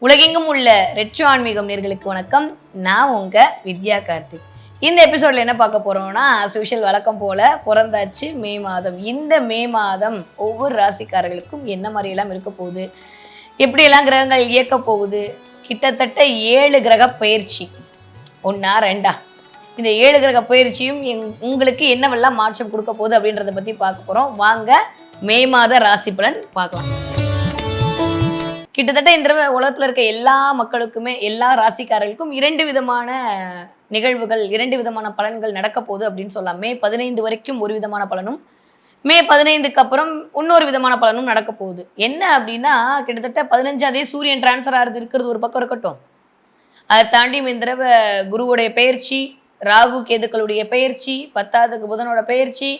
உலகெங்கும் உள்ள ரெட்ரோ ஆன்மீகம் நேர்களுக்கு வணக்கம். நான் உங்க வித்யா கார்த்திக். இந்த எபிசோட்ல என்ன பார்க்க போறோம்னா, ஸ்பெஷல் வழக்கம் போல பிறந்தாச்சு மே மாதம். இந்த மே மாதம் ஒவ்வொரு ராசிக்காரர்களுக்கும் என்ன மாதிரி எல்லாம் இருக்க போகுது, எப்படியெல்லாம் கிரகங்கள் இயக்க போகுது, கிட்டத்தட்ட 7 கிரக பயிற்சி, ஒன்னா ரெண்டா, இந்த 7 கிரக பயிற்சியும் உங்களுக்கு என்னவெல்லாம் மாற்றம் கொடுக்க போகுது அப்படின்றத பத்தி பார்க்க போறோம். வாங்க மே மாத ராசி பலன் பார்க்கலாம். கிட்டத்தட்ட இந்த தடவை உலகத்துல இருக்க எல்லா மக்களுக்குமே, எல்லா ராசிக்காரர்களுக்கும் 2 விதமான நிகழ்வுகள், 2 விதமான பலன்கள் நடக்க போகுது அப்படின்னு சொல்லலாம். மே 15 வரைக்கும் ஒரு விதமான பலனும், மே 15க்கு அப்புறம் இன்னொரு விதமான பலனும் நடக்க போகுது. என்ன அப்படின்னா, கிட்டத்தட்ட 15ஆம் தேதி சூரியன் டிரான்ஸ்ஃபர் ஆகிறது இருக்கிறது ஒரு பக்கம் இருக்கட்டும், அதை தாண்டி இந்த தடவை குருவுடைய பெயர்ச்சி, ராகு கேதுக்களுடைய பெயர்ச்சி, 10ஆவதுக்கு புதனோட பெயர்ச்சி,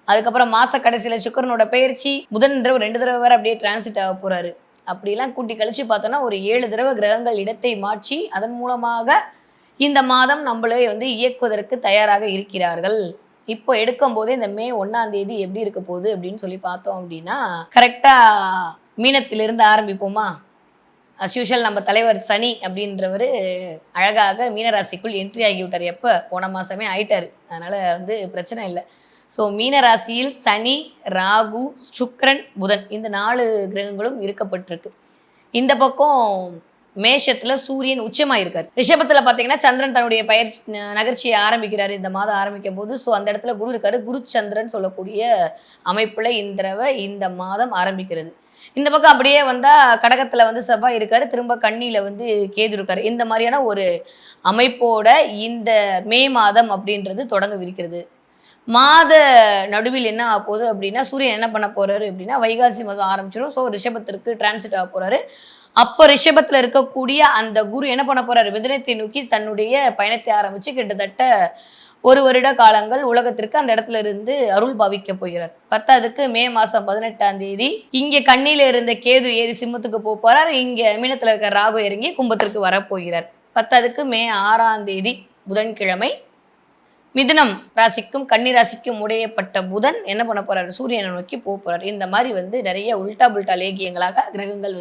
அதுக்கப்புறம் மாச கடைசியில சுக்கிரனோட பெயர்ச்சி, புதன் தடவை 2 தடவை வேற அப்படியே டிரான்சிட் ஆக போறாரு. அப்படிலாம் கூட்டி கழிச்சு பார்த்தோன்னா ஒரு 7 தடவை கிரகங்கள் இடத்தை மாற்றி அதன் மூலமாக இந்த மாதம் நம்மளே இயக்குவதற்கு தயாராக இருக்கிறார்கள். இப்போ எடுக்கும் போதே இந்த மே 1ஆம் தேதி எப்படி இருக்க போகுது அப்படின்னு சொல்லி பார்த்தோம் அப்படின்னா, கரெக்டா மீனத்திலிருந்து ஆரம்பிப்போமா. அஸ்யூஷுவல் நம்ம தலைவர் சனி அப்படின்றவர் அழகாக மீனராசிக்குள் என்ட்ரி ஆகி விட்டார். எப்போ? போன மாதமே ஆயிட்டார். அதனால பிரச்சனை இல்லை. ஸோ மீன ராசியில் சனி, ராகு, சுக்கிரன், புதன் இந்த 4 கிரகங்களும் இருக்கப்பட்டிருக்கு. இந்த பக்கம் மேஷத்தில் சூரியன் உச்சமாயிருக்கார். ரிஷபத்தில் பார்த்தீங்கன்னா சந்திரன் தன்னுடைய நகர்ச்சியை ஆரம்பிக்கிறாரு இந்த மாதம் ஆரம்பிக்கும் போது. ஸோ அந்த இடத்துல குரு இருக்காரு. குரு சந்திரன் சொல்லக்கூடிய அமைப்பில் இந்த மாதம் ஆரம்பிக்கிறது. இந்த பக்கம் அப்படியே வந்தால் கடகத்தில் செவ்வாய் இருக்காரு, திரும்ப கன்னியில் கேது இருக்காரு. இந்த மாதிரியான ஒரு அமைப்போட இந்த மே மாதம் அப்படின்றது தொடங்கவிருக்கிறது. மாத நடுவில் என்ன ஆக போகுது அப்படின்னா, சூரியன் என்ன பண்ண போறாரு அப்படின்னா, வைகாசி மாதம் ஆரம்பிச்சிடும். ஸோ ரிஷபத்திற்கு டிரான்சிட் ஆக போறாரு. அப்போ ரிஷபத்தில் இருக்கக்கூடிய அந்த குரு என்ன பண்ண போறாரு, மிதுனத்தை நோக்கி தன்னுடைய பயணத்தை ஆரம்பிச்சு கிட்டத்தட்ட 1 வருட காலங்கள் உலகத்திற்கு அந்த இடத்துல இருந்து அருள் பாவிக்க போகிறார். 10ஆவதுக்கு மே மாதம் 18ஆம் தேதி இங்கே கண்ணியில இருந்த கேது ஏறி சிம்மத்துக்கு போறார். இங்கே மீனத்தில் இருக்க ராகு இறங்கி கும்பத்திற்கு வரப்போகிறார். 10ஆவதுக்கு மே 6ஆம் தேதி புதன்கிழமை மிதுனம் ராசிக்கும் கன்னி ராசிக்கும் உடையப்பட்ட புதன் என்ன பண்ண போறாரு, சூரியனை நோக்கி போறாரு. இந்த மாதிரி நிறைய உல்டா புல்டா லேகியங்களாக கிரகங்கள்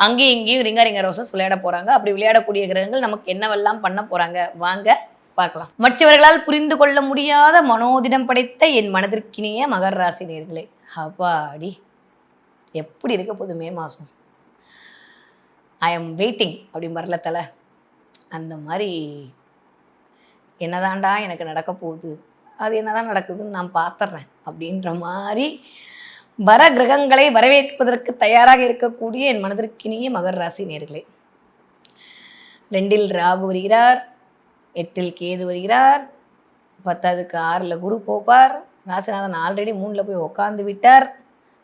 அங்கேயும் இங்கேயும் ரிங்க ரோசஸ் விளையாட போறாங்க. அப்படி விளையாடக்கூடிய கிரகங்கள் நமக்கு என்னவெல்லாம் பண்ண போறாங்க, வாங்க பார்க்கலாம். மற்றவர்களால் புரிந்து கொள்ள முடியாத மனோதிடம் படைத்த என் மனதிற்கினிய மகர ராசி நேர்களே, அப்பாடி எப்படி இருக்க போகுது மே மாதம். ஐ எம் வெயிட்டிங் அப்படி வரல தலை. அந்த மாதிரி என்னதான்டா எனக்கு நடக்க போகுது, அது என்னதான் நடக்குதுன்னு நான் பார்த்துட்றேன் அப்படின்ற மாதிரி வர கிரகங்களை வரவேற்பதற்கு தயாராக இருக்கக்கூடிய என் மனதிற்கினிய மகர ராசி நேர்களே. 2இல் ராகு வருகிறார், 8இல் கேது வருகிறார், 10ஆவதுக்கு 6ல் குரு போப்பார். ராசிநாதன் ஆல்ரெடி 3ல் போய் உட்காந்து விட்டார்.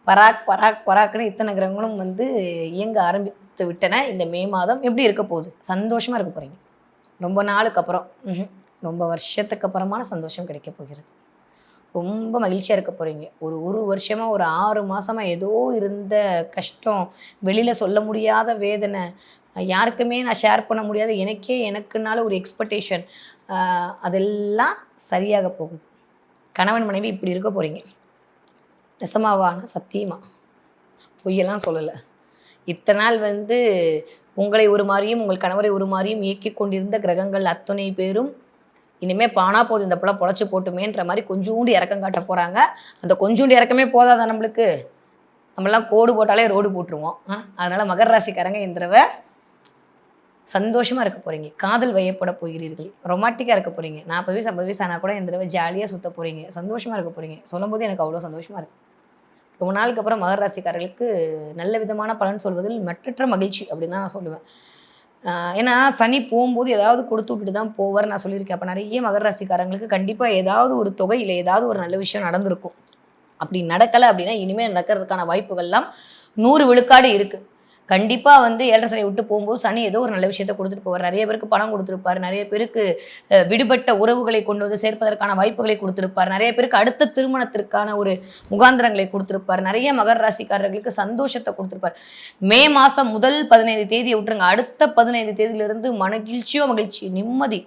பராக் பராக் பராக்னு இத்தனை கிரகங்களும் இயங்க ஆரம்பித்து விட்டன. இந்த மே மாதம் எப்படி இருக்க போகுது, சந்தோஷமா இருக்க போறீங்க. ரொம்ப நாளுக்கு அப்புறம், ரொம்ப வருஷத்துக்கு அப்புறமான சந்தோஷம் கிடைக்க போகிறது. ரொம்ப மகிழ்ச்சியாக இருக்க போகிறீங்க. ஒரு வருஷமாக, ஒரு 6 மாதமாக ஏதோ இருந்த கஷ்டம், வெளியில் சொல்ல முடியாத வேதனை, யாருக்குமே நான் ஷேர் பண்ண முடியாத எனக்குனால ஒரு எக்ஸ்பெக்டேஷன், அதெல்லாம் சரியாக போகுது. கணவன் மனைவி இப்படி இருக்க போகிறீங்க. நெசமாவான சத்தியமாக பொய்யெல்லாம் சொல்லலை. இத்தனை நாள் உங்களை ஒரு மாதிரியும் உங்கள் கணவரை ஒரு மாதிரியும் இயக்கி கொண்டிருந்த கிரகங்கள் அத்தனை பேரும் இனிமேல் பானா போது இந்த பிள்ளை பொழைச்சி போட்டுமேன்ற மாதிரி கொஞ்சோண்டு இறக்கம் காட்ட போகிறாங்க. அந்த கொஞ்சோண்டு இறக்கமே போதாத நம்மளுக்கு, நம்மளாம் கோடு போட்டாலே ரோடு போட்டுருவோம். அதனால் மகர ராசிக்காரங்க இந்த தடவை சந்தோஷமாக இருக்க போகிறீங்க. காதல் வயப்பட போகிறீர்கள், ரொமான்டிக்காக இருக்க போகிறீங்க. 40 வயசு 50 வயசு ஆனால் கூட இந்த தடவை ஜாலியாக சுற்ற போகிறீங்க, சந்தோஷமாக இருக்க போகிறீங்க. சொல்லும் போது எனக்கு அவ்வளோ சந்தோஷமாக இருக்குது. ரொம்ப நாளுக்கு அப்புறம் மகர ராசிக்காரர்களுக்கு நல்ல விதமான பலன் சொல்வதில் மற்றற்ற மகிழ்ச்சி அப்படின்னு தான் நான் சொல்லுவேன். ஏன்னா சனி போகும்போது ஏதாவது கொடுத்து விட்டுட்டு தான் போவார் நான் சொல்லியிருக்கேன். அப்போ நிறைய மகர ராசிக்காரங்களுக்கு கண்டிப்பாக ஏதாவது ஒரு தொகை இல்லை ஏதாவது ஒரு நல்ல விஷயம் நடந்திருக்கும். அப்படி நடக்கலை அப்படின்னா இனிமேல் நடக்கிறதுக்கான வாய்ப்புகள்லாம் 100 விழுக்காடு இருக்குது. கண்டிப்பாக 7 சனி விட்டு போகும்போது சனி ஏதோ ஒரு நல்ல விஷயத்த கொடுத்துட்டு போவார். நிறைய பேருக்கு பணம் கொடுத்துருப்பார், நிறைய பேருக்கு விடுபட்ட உறவுகளை கொண்டு சேர்ப்பதற்கான வாய்ப்புகளை கொடுத்துருப்பார், நிறைய பேருக்கு அடுத்த திருமணத்திற்கான ஒரு முகாந்திரங்களை கொடுத்துருப்பார், நிறைய மகர ராசிக்காரர்களுக்கு சந்தோஷத்தை கொடுத்துருப்பார். மே மாதம் முதல் 15 தேதியை விட்டுருங்க, அடுத்த 15 தேதியிலிருந்து மகிழ்ச்சி, நிம்மதி,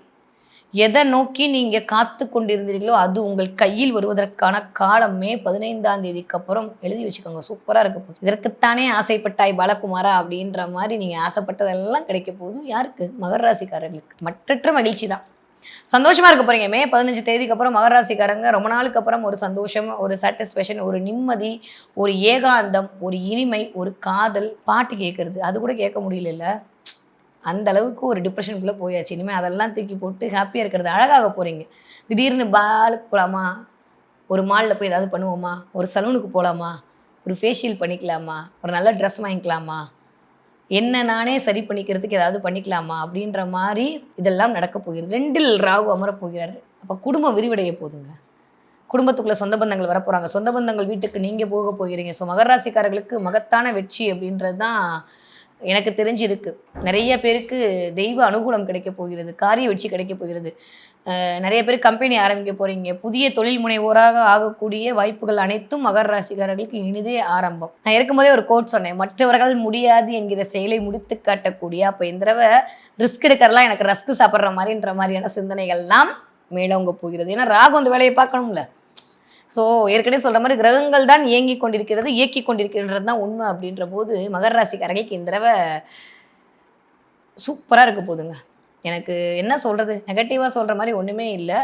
எதை நோக்கி நீங்க காத்து கொண்டிருந்தீர்களோ அது உங்கள் கையில் வருவதற்கான காலம் மே 15ஆம் தேதிக்கு அப்புறம் எழுதி வச்சுக்கோங்க. சூப்பரா இருக்க போகுது. இதற்குத்தானே ஆசைப்பட்டாய் பாலகுமாரா அப்படின்ற மாதிரி நீங்க ஆசைப்பட்டதெல்லாம் கிடைக்க போகுது. யாருக்கு? மகர ராசிக்காரர்களுக்கு. மற்றற்ற மகிழ்ச்சி தான். சந்தோஷமா இருக்க போறீங்க. மே 15 தேதிக்கு அப்புறம் மகர ராசிக்காரங்க ரொம்ப நாளுக்கு அப்புறம் ஒரு சந்தோஷம், ஒரு சாட்டிஸ்ஃபேக்ஷன், ஒரு நிம்மதி, ஒரு ஏகாந்தம், ஒரு இனிமை, ஒரு காதல், பாட்டு கேட்கறது அது கூட கேட்க முடியல. அந்த அளவுக்கு ஒரு டிப்ரெஷனுக்குள்ளே போயாச்சு. இனிமேல் அதெல்லாம் தூக்கி போட்டு ஹாப்பியாக இருக்கிறது அழகாக போகிறீங்க. திடீர்னு பாலுக்கு போகலாமா, ஒரு மாலில் போய் ஏதாவது பண்ணுவோமா, ஒரு சலூனுக்கு போகலாமா, ஒரு ஃபேஷியல் பண்ணிக்கலாமா, ஒரு நல்ல ட்ரெஸ் வாங்கிக்கலாமா, என்ன நானே சரி பண்ணிக்கிறதுக்கு ஏதாவது பண்ணிக்கலாமா அப்படின்ற மாதிரி இதெல்லாம் நடக்க போகிறது. 2இல் ராகு அமரப் போகிறாரு. அப்போ குடும்பம் விரிவடைய போகுதுங்க. குடும்பத்துக்குள்ளே சொந்த பந்தங்கள் வரப்போகிறாங்க. சொந்த பந்தங்கள் வீட்டுக்கு நீங்கள் போக போகிறீங்க. ஸோ மகர ராசிக்காரர்களுக்கு மகத்தான வெற்றி அப்படின்றது தான் எனக்கு தெரிஞ்சிருக்கு. நிறைய பேருக்கு தெய்வ அனுகூலம் கிடைக்க போகிறது. காரிய வெற்றி கிடைக்க போகிறது. நிறைய பேர் கம்பெனி ஆரம்பிக்க போகிறீங்க. புதிய தொழில் முனைவோராக ஆகக்கூடிய வாய்ப்புகள் அனைத்தும் மகர ராசிக்காரர்களுக்கு இனிதே ஆரம்பம். நான் இருக்கும்போதே ஒரு கோட் சொன்னேன். மற்றவர்கள் முடியாது என்கிற செயலை முடித்து காட்டக்கூடிய, அப்போ இந்த தடவை ரிஸ்க் எடுக்கிறலாம் எனக்கு ரஸ்க் சாப்பிட்ற மாதிரின்ற மாதிரியான சிந்தனைகள்லாம் மேலோங்க போகிறது. ஏன்னா ராகு அந்த வேலையை பார்க்கணும்ல. ஸோ ஏற்கனவே சொல்கிற மாதிரி கிரகங்கள் தான் இயங்கி கொண்டிருக்கிறது, இயக்கி கொண்டிருக்கிறது தான் உண்மை. அப்படின்ற போது மகர ராசிக்காரர்களுக்கு இந்த தடவை சூப்பராக இருக்க போகுதுங்க. எனக்கு என்ன சொல்கிறது, நெகட்டிவாக சொல்கிற மாதிரி ஒன்றுமே இல்லை.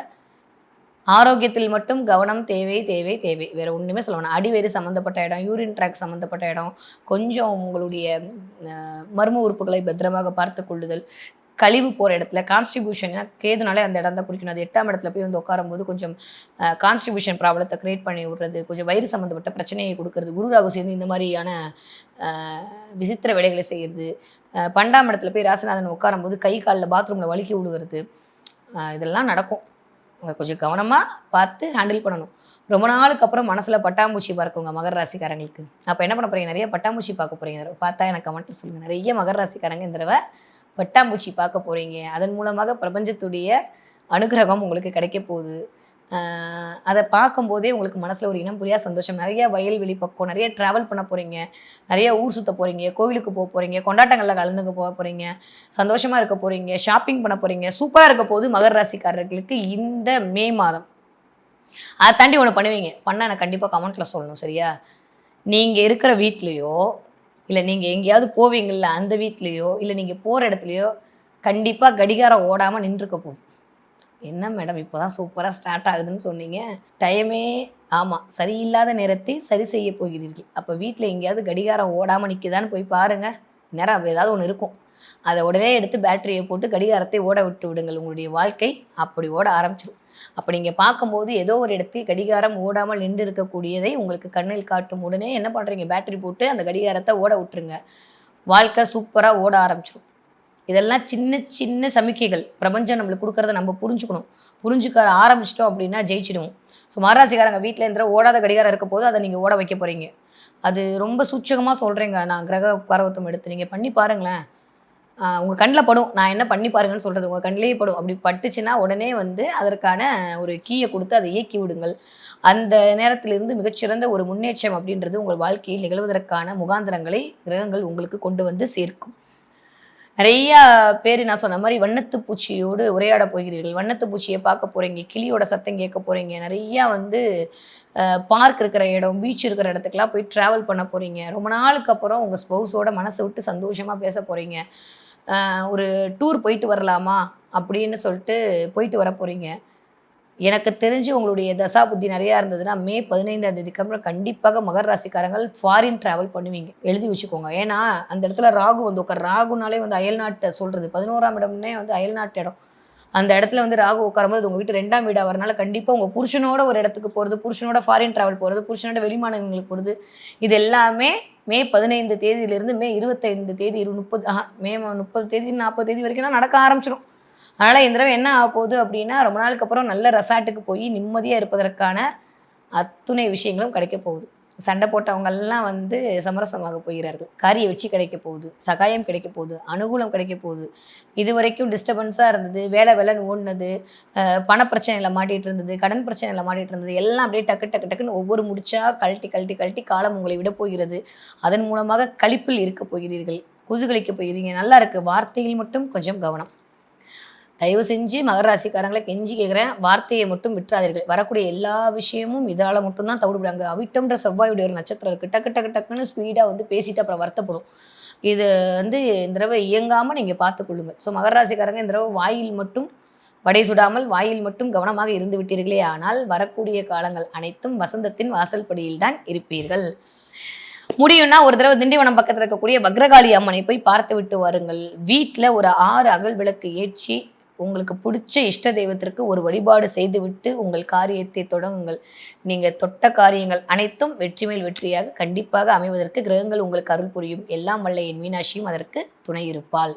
ஆரோக்கியத்தில் மட்டும் கவனம் தேவை தேவை தேவை. வேறு ஒன்றுமே சொல்லணும். அடிவேறு சம்மந்தப்பட்ட இடம், யூரின் ட்ராக் சம்மந்தப்பட்ட இடம், கொஞ்சம் உங்களுடைய மர்ம உறுப்புகளை பத்திரமாக பார்த்து கொள்ளுதல், கழிவு போகிற இடத்துல கான்ஸ்டிபியூஷன், ஏன்னா கேதுனாலே அந்த இடம் தான் குறிக்கணும். அது 8ஆம் இடத்துல போய் வந்து உட்காரும்போது கொஞ்சம் கான்ஸ்டிபியூஷன் ப்ராப்ளத்தை க்ரியேட் பண்ணி விடுறது, கொஞ்சம் வயிறு சம்மந்தப்பட்ட பிரச்சனையை கொடுக்கறது, குரு ராகு சேர்ந்து இந்த மாதிரியான விசித்திர வேலைகளை செய்கிறது, 12ஆம் இடத்துல போய் ராசிநாதன் உட்காரும்போது கை காலில் பாத்ரூமில் வலிக்கி விடுகிறது, இதெல்லாம் நடக்கும். கொஞ்சம் கவனமாக பார்த்து ஹேண்டில் பண்ணணும். ரொம்ப நாளுக்கு அப்புறம் மனசில் பட்டாம்பூச்சி பார்க்குங்க மகர ராசிக்காரங்களுக்கு. அப்போ என்ன பண்ண போகிறீங்க, நிறைய பட்டாம்பூச்சி பார்க்க போகிறீங்க. பார்த்தா எனக்கு கமெண்ட்டு சொல்லுங்கள். நிறைய மகர ராசிக்காரங்க இந்த தடவை பட்டாம்பூச்சி பார்க்க போகிறீங்க. அதன் மூலமாக பிரபஞ்சத்துடைய அனுகிரகம் உங்களுக்கு கிடைக்க போகுது. அதை பார்க்கும்போதே உங்களுக்கு மனசில் ஒரு இனம் புரியா சந்தோஷம். நிறைய வயல்வெளி பக்கம் நிறைய ட்ராவல் பண்ண போகிறீங்க, நிறைய ஊர் சுற்ற போகிறீங்க, கோவிலுக்கு போக போகிறீங்க, கொண்டாட்டங்களில் கலந்துக்க போக போகிறீங்க, சந்தோஷமாக இருக்க போகிறீங்க, ஷாப்பிங் பண்ண போகிறீங்க. சூப்பராக இருக்க போகுது மகர ராசிக்காரர்களுக்கு இந்த மே மாதம். அதை தாண்டி ஒன்று பண்ணுவீங்க. பண்ணால் எனக்கு கண்டிப்பாக கமெண்ட்டில் சொல்லணும், சரியா? நீங்கள் இருக்கிற வீட்லேயோ இல்லை நீங்கள் எங்கேயாவது போவீங்கள்ல அந்த வீட்லேயோ இல்லை நீங்கள் போகிற இடத்துலையோ கண்டிப்பாக கடிகாரம் ஓடாமல் நின்றுக்க போகுது. என்ன மேடம் இப்போ தான் சூப்பராக ஸ்டார்ட் ஆகுதுன்னு சொன்னீங்க, டைமே ஆமாம் சரியில்லாத நேரத்தை சரி செய்ய போகிறீர்கள். அப்போ வீட்டில் எங்கேயாவது கடிகாரம் ஓடாமல் நிற்குதான்னு போய் பாருங்கள். நேரம் அப்படி ஏதாவது ஒன்று இருக்கும். அதை உடனே எடுத்து பேட்டரியை போட்டு கடிகாரத்தை ஓட விட்டு விடுங்கள். உங்களுடைய வாழ்க்கை அப்படி ஓட ஆரம்பிச்சிடும். அப்போ நீங்கள் பார்க்கும்போது ஏதோ ஒரு இடத்தில் கடிகாரம் ஓடாமல் நின்று இருக்கக்கூடியதை உங்களுக்கு கண்ணில் காட்டும். உடனே என்ன பண்ணுறீங்க, பேட்டரி போட்டு அந்த கடிகாரத்தை ஓட விட்டுருங்க. வாழ்க்கை சூப்பராக ஓட ஆரம்பிச்சிடும். இதெல்லாம் சின்ன சின்ன சமிக்கைகள் பிரபஞ்சம் நம்மளுக்கு கொடுக்குறத நம்ம புரிஞ்சுக்கணும். புரிஞ்சுக்க ஆரம்பிச்சிட்டோம் அப்படின்னா ஜெயிச்சிடுவோம். ஸோ மகராசிக்காரங்க வீட்டில் இருந்த ஓடாத கடிகாரம் இருக்க போது அதை நீங்கள் ஓட வைக்க போகிறீங்க. அது ரொம்ப சூட்சகமாக சொல்கிறேங்க. நான் கிரக பரவத்தம் எடுத்து நீங்கள் பண்ணி பாருங்களேன். உங்கள் கண்ணில் படும். நான் என்ன பண்ணி பாருங்கன்னு சொல்கிறது உங்கள் கண்ணிலேயே படும். அப்படி பட்டுச்சுன்னா உடனே வந்து அதற்கான ஒரு கீயை கொடுத்து அதை இயக்கி விடுங்கள். அந்த நேரத்திலிருந்து மிகச்சிறந்த ஒரு முன்னேற்றம் அப்படின்றது உங்கள் வாழ்க்கையில் நிகழ்வதற்கான முகாந்திரங்களை கிரகங்கள் உங்களுக்கு கொண்டு வந்து சேர்க்கும். நிறையா பேர் நான் சொன்ன மாதிரி வண்ணத்து பூச்சியோடு உரையாட போகிறீர்கள். வண்ணத்து பூச்சியை பார்க்க போகிறீங்க, கிளியோட சத்தம் கேட்க போகிறீங்க, நிறையா வந்து பார்க் இருக்கிற இடம், பீச் இருக்கிற இடத்துக்குலாம் போய் ட்ராவல் பண்ண போகிறீங்க. ரொம்ப நாளுக்கு அப்புறம் உங்கள் ஸ்பௌஸோட மனசை விட்டு சந்தோஷமாக பேச போகிறீங்க. ஒரு டூர் போயிட்டு வரலாமா அப்படின்னு சொல்லிட்டு போயிட்டு வர போகிறீங்க. எனக்கு தெரிஞ்சு உங்களுடைய தசா புத்தி நிறையா இருந்ததுன்னா மே 15ஆம் தேதிக்கு அப்புறம் கண்டிப்பாக மகர ராசிக்காரங்கள் ஃபாரின் ட்ராவல் பண்ணுவீங்க. எழுதி வச்சுக்கோங்க. ஏன்னா அந்த இடத்துல ராகு வந்து உட்கார். ராகுனாலே வந்து அயல்நாட்டை சொல்கிறது. 11ஆம் இடம்னே வந்து அயல்நாட்டு இடம். அந்த இடத்துல வந்து ராகு உட்காரும்போது உங்கள் வீட்டு 2ஆம் வீடாக வரனால கண்டிப்பாக உங்கள் புருஷனோட ஒரு இடத்துக்கு போகிறது, புருஷனோட ஃபாரின் ட்ராவல் போகிறது, புருஷனோட வெளிமாநிலங்களுக்கு போகிறது, இது எல்லாமே மே 15 தேதியிலிருந்து மே 25 தேதி 30 மே 30 தேதி 40 தேதி வரைக்கும் நடக்க ஆரம்பிச்சிடும். அதனால் இந்த தடவை என்ன ஆக போகுது அப்படின்னா ரொம்ப நாளுக்கு அப்புறம் நல்ல ரெசார்ட்டுக்கு போய் நிம்மதியாக இருப்பதற்கான அத்துணை விஷயங்களும் கிடைக்க போகுது. சண்டை போட்டவங்கெல்லாம் வந்து சமரசமாக போகிறார்கள். காரிய வெற்றி கிடைக்க போகுது, சகாயம் கிடைக்க போகுது, அனுகூலம் கிடைக்க போகுது. இது வரைக்கும் டிஸ்டர்பன்ஸாக இருந்தது, வேலைன்னு ஓடினது, பணப்பிரச்சனையில் மாட்டிகிட்டு இருந்தது, கடன் பிரச்சனையில் மாட்டிகிட்டு இருந்தது, எல்லாம் அப்படியே டக்கு டக்கு டக்குன்னு ஒவ்வொரு முடிச்சா கழட்டி கழட்டி கழட்டி காலம் உங்களை விட போகிறது. அதன் மூலமாக களிப்பில் இருக்க போகிறீர்கள், குதூகலிக்க போகிறீங்க. நல்லா இருக்குது. வார்த்தையில் மட்டும் கொஞ்சம் கவனம். தயவு செஞ்சு மகர ராசிக்காரங்களை கெஞ்சி கேட்குறேன், வார்த்தையை மட்டும் விட்டுறாதீர்கள். வரக்கூடிய எல்லா விஷயமும் இதால மட்டும்தான் தவிடுபடாங்க. அவிட்டம்ன்ற செவ்வாயுடைய ஒரு நட்சத்திரம் இருக்கு. டக்கு டக்கு டக்குன்னு ஸ்பீடா வந்து பேசிட்டு அப்புறம் வருத்தப்படும். இது வந்து இந்த தடவை இயங்காம நீங்க பார்த்துக் கொள்ளுங்கள். ஸோ மகர ராசிக்காரங்க இந்த தடவை வாயில் மட்டும் வடை சுடாமல் வாயில் மட்டும் கவனமாக இருந்து விட்டீர்களே ஆனால் வரக்கூடிய காலங்கள் அனைத்தும் வசந்தத்தின் வாசல் படியில் தான் இருப்பீர்கள். முடியும்னா ஒரு தடவை திண்டிவனம் பக்கத்தில் இருக்கக்கூடிய பக்ரகாளி அம்மனை போய் பார்த்து விட்டு வாருங்கள். வீட்டில் ஒரு 6 அகல் விளக்கு ஏற்றி உங்களுக்கு பிடிச்ச இஷ்ட தெய்வத்திற்கு ஒரு வழிபாடு செய்துவிட்டு உங்கள் காரியத்தை தொடங்குங்கள். நீங்க தொட்ட காரியங்கள் அனைத்தும் வெற்றி மேல் வெற்றியாக கண்டிப்பாக அமைவதற்கு கிரகங்கள் உங்களுக்கு அருள் புரியும். எல்லாம் வல்ல என் மீனாட்சியும் அதற்கு துணை இருப்பாள்.